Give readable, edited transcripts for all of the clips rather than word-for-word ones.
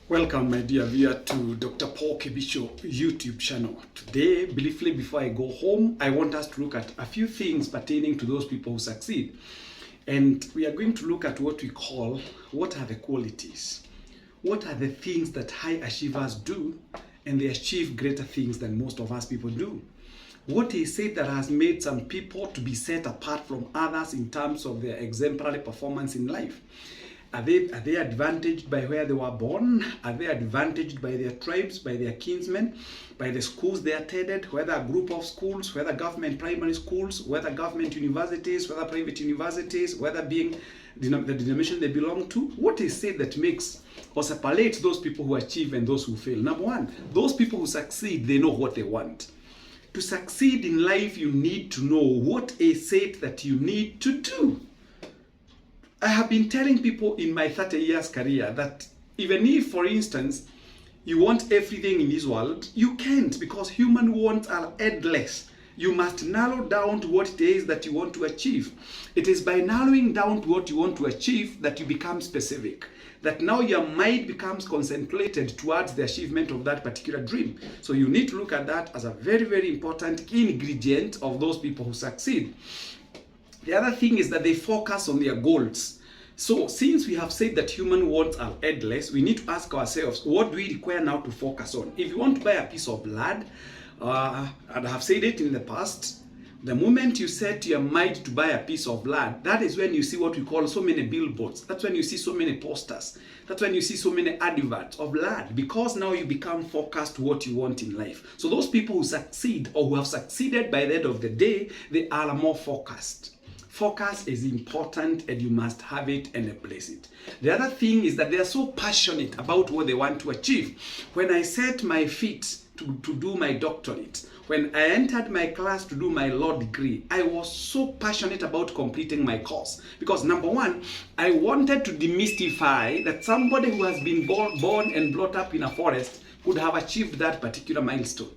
Welcome, my dear viewer, to Dr. Paul Kebicho YouTube channel. Today, briefly before I go home, I want us to look at a few things pertaining to those people who succeed. And we are going to look at what we call, what are the qualities? What are the things that high achievers do, and they achieve greater things than most of us people do? What is it that has made some people to be set apart from others in terms of their exemplary performance in life? Are they advantaged by where they were born? Are they advantaged by their tribes, by their kinsmen, by the schools they attended, whether a group of schools, whether government primary schools, whether government universities, whether private universities, whether being the denomination they belong to? What is it that makes or separates those people who achieve and those who fail? Number one, those people who succeed, they know what they want. To succeed in life, you need to know what is it that you need to do. I have been telling people in my 30 years career that even if, for instance, you want everything in this world, you can't, because human wants are endless. You must narrow down to what it is that you want to achieve. It is by narrowing down to what you want to achieve that you become specific. That now your mind becomes concentrated towards the achievement of that particular dream. So you need to look at that as a very, very important ingredient of those people who succeed. The other thing is that they focus on their goals. So since we have said that human wants are endless, we need to ask ourselves, what do we require now to focus on? If you want to buy a piece of land, and I have said it in the past, the moment you set your mind to buy a piece of land, that is when you see what we call so many billboards. That's when you see so many posters. That's when you see so many adverts of land, because now you become focused to what you want in life. So those people who succeed or who have succeeded by the end of the day, they are more focused. Focus is important and you must have it and embrace it. The other thing is that they are so passionate about what they want to achieve. When I set my feet to do my doctorate, when I entered my class to do my law degree, I was so passionate about completing my course. Because number one, I wanted to demystify that somebody who has been born and brought up in a forest could have achieved that particular milestone.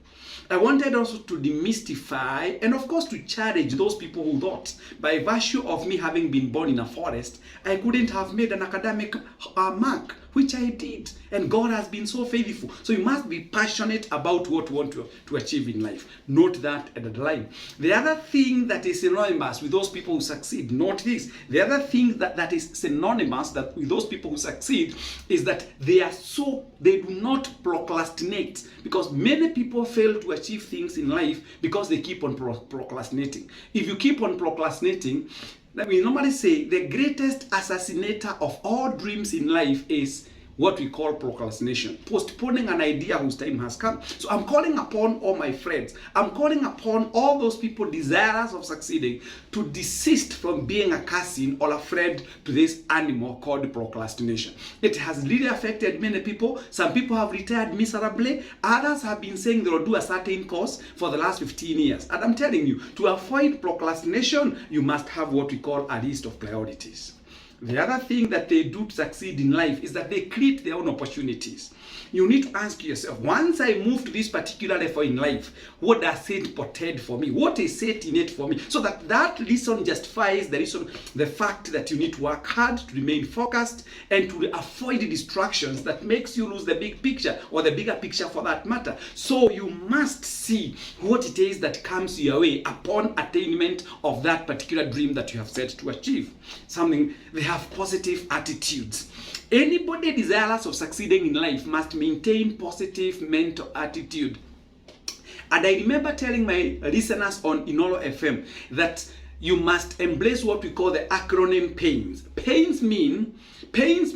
I wanted also to demystify and of course to challenge those people who thought by virtue of me having been born in a forest, I couldn't have made an academic mark, which I did. And God has been so faithful. So you must be passionate about what you want to achieve in life. Note that at the line. The other thing that is synonymous with those people who succeed, note this. The other thing that is synonymous that with those people who succeed is that they do not procrastinate, because many people fail to achieve things in life because they keep on procrastinating. If you keep on procrastinating, we normally say the greatest assassinator of all dreams in life is what we call procrastination, postponing an idea whose time has come. So I'm calling upon all my friends, I'm calling upon all those people desirous of succeeding to desist from being a cousin or a friend to this animal called procrastination. It has really affected many people. Some people have retired miserably. Others have been saying they will do a certain course for the last 15 years. And I'm telling you, to avoid procrastination, you must have what we call a list of priorities. The other thing that they do to succeed in life is that they create their own opportunities. You need to ask yourself, once I move to this particular level in life, what does it portend for me? What is it in it for me? So that reason justifies the fact that you need to work hard to remain focused and to avoid distractions that makes you lose the big picture or the bigger picture for that matter. So you must see what it is that comes your way upon attainment of that particular dream that you have set to achieve. They have positive attitudes. Anybody desirous of succeeding in life must maintain positive mental attitude. And I remember telling my listeners on Inolo FM that you must embrace what we call the acronym PAINS. PAINS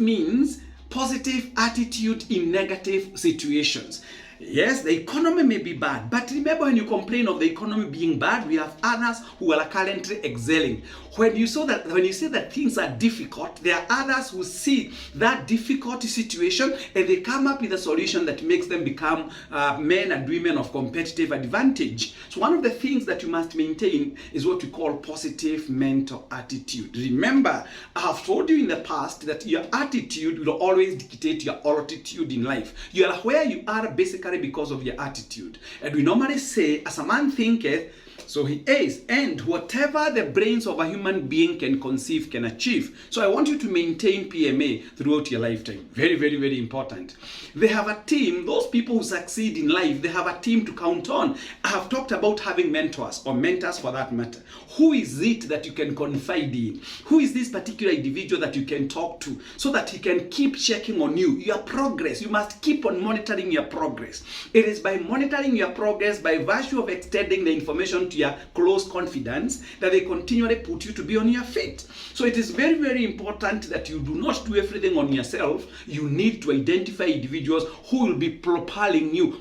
means positive attitude in negative situations. Yes, the economy may be bad, but remember, when you complain of the economy being bad, we have others who are currently excelling. When you say that things are difficult, there are others who see that difficult situation and they come up with a solution that makes them become men and women of competitive advantage. So one of the things that you must maintain is what we call positive mental attitude. Remember, I have told you in the past that your attitude will always dictate your altitude in life. You are where you are basically because of your attitude. And we normally say, as a man thinketh, So he is, and whatever the brains of a human being can conceive, can achieve. So I want you to maintain PMA throughout your lifetime. Very, very, very important. They have a team. Those people who succeed in life, they have a team to count on. I have talked about having mentors, or mentors for that matter. Who is it that you can confide in? Who is this particular individual that you can talk to so that he can keep checking on you, your progress? You must keep on monitoring your progress. It is by monitoring your progress, by virtue of extending the information to your close confidants, that they continually put you to be on your feet. So it is very, very important that you do not do everything on yourself. You need to identify individuals who will be propelling you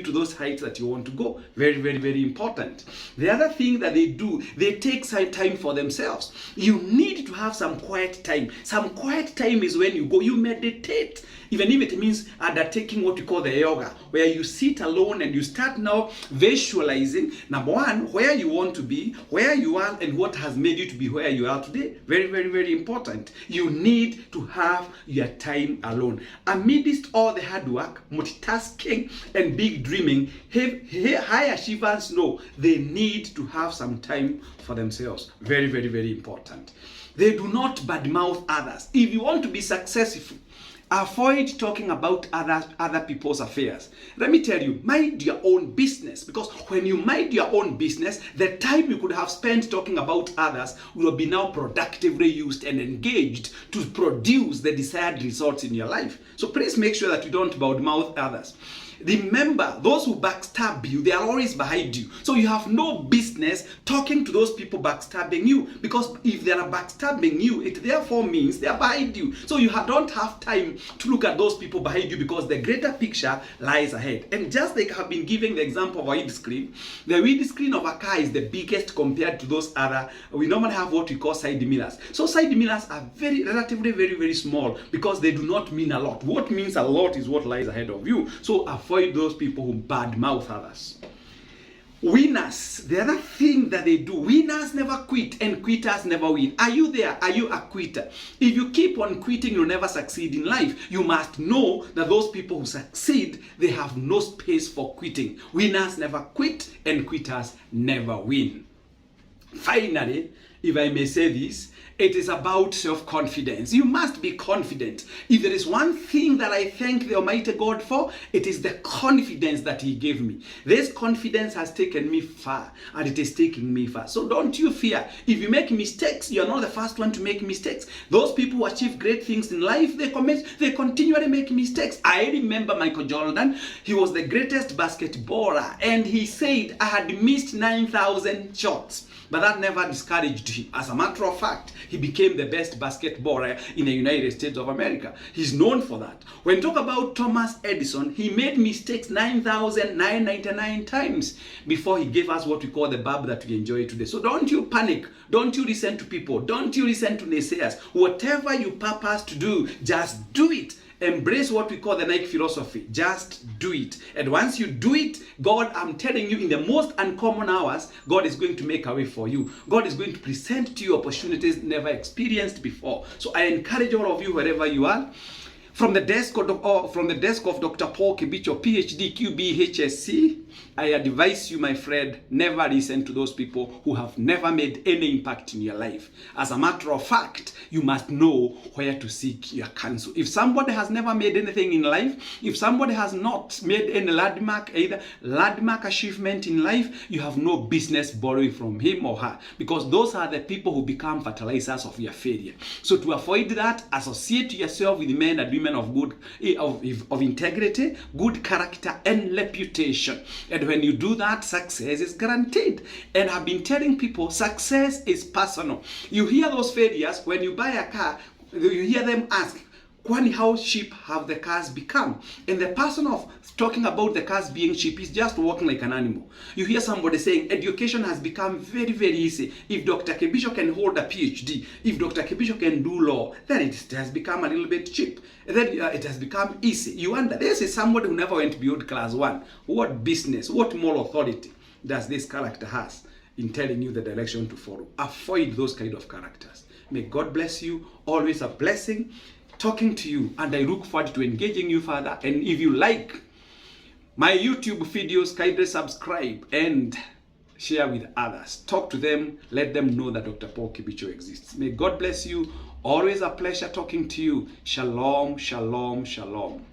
to those heights that you want to go. Very, very, very important. The other thing that they do, they take some time for themselves. You need to have some quiet time. Some quiet time is when you go, you meditate. Even if it means undertaking what you call the yoga, where you sit alone and you start now visualizing, number one, where you want to be, where you are, and what has made you to be where you are today. Very, very, very important. You need to have your time alone. Amidst all the hard work, multitasking, and big dreaming, high achievers know they need to have some time for themselves. Very, very, very important. They do not badmouth others. If you want to be successful, avoid talking about other people's affairs. Let me tell you, mind your own business, because when you mind your own business, the time you could have spent talking about others will be now productively used and engaged to produce the desired results in your life. So please make sure that you don't badmouth others. Remember, those who backstab you, they are always behind you. So you have no business talking to those people backstabbing you, because if they are backstabbing you, it therefore means they are behind you. So you don't have time to look at those people behind you, because the greater picture lies ahead. And just like I've been giving the example of a windscreen, the windscreen of a car is the biggest compared to those other. We normally have what we call side mirrors. So side mirrors are relatively very, very small, because they do not mean a lot. What means a lot is what lies ahead of you. So avoid those people who badmouth others. Winners, the other thing that they do, winners never quit and quitters never win. Are you there? Are you a quitter? If you keep on quitting, you'll never succeed in life. You must know that those people who succeed, they have no space for quitting. Winners never quit and quitters never win. Finally, if I may say this, it is about self-confidence. You must be confident. If there is one thing that I thank the Almighty God for, it is the confidence that He gave me. This confidence has taken me far, and it is taking me far. So don't you fear. If you make mistakes, you're not the first one to make mistakes. Those people who achieve great things in life, they continually make mistakes. I remember Michael Jordan. He was the greatest basketballer, and he said, I had missed 9,000 shots. But that never discouraged him. As a matter of fact, he became the best basketballer in the United States of America. He's known for that. When you talk about Thomas Edison, he made mistakes 9,999 times before he gave us what we call the bulb that we enjoy today. So don't you panic. Don't you listen to people. Don't you listen to naysayers. Whatever you purpose to do, just do it. Embrace what we call the Nike philosophy. Just do it. And once you do it, God, I'm telling you, in the most uncommon hours, God is going to make a way for you. God is going to present to you opportunities never experienced before. So I encourage all of you, wherever you are, from the desk of Dr. Paul Kibicho, PhD, QB, HSC, I advise you, my friend, never listen to those people who have never made any impact in your life. As a matter of fact, you must know where to seek your counsel. If somebody has never made anything in life, if somebody has not made any landmark achievement in life, you have no business borrowing from him or her, because those are the people who become fertilizers of your failure. So to avoid that, associate yourself with men and women of good, of integrity, good character, and reputation. And when you do that, success is guaranteed. And I've been telling people, success is personal. You hear those failures when you buy a car. You hear them ask, "Kwani, how cheap have the cars become?" And the person of talking about the cars being cheap is just walking like an animal. You hear somebody saying education has become very, very easy. If Dr. Kebisho can hold a PhD, if Dr. Kebisho can do law, then it has become a little bit cheap. Then it has become easy. You wonder, this is somebody who never went beyond class 1. What business, what moral authority does this character has in telling you the direction to follow? Avoid those kind of characters. May God bless you. Always a blessing talking to you, and I look forward to engaging you further. And if you like my YouTube videos, kindly subscribe and share with others. Talk to them. Let them know that Dr. Paul Kibicho exists. May God bless you. Always a pleasure talking to you. Shalom, shalom, shalom.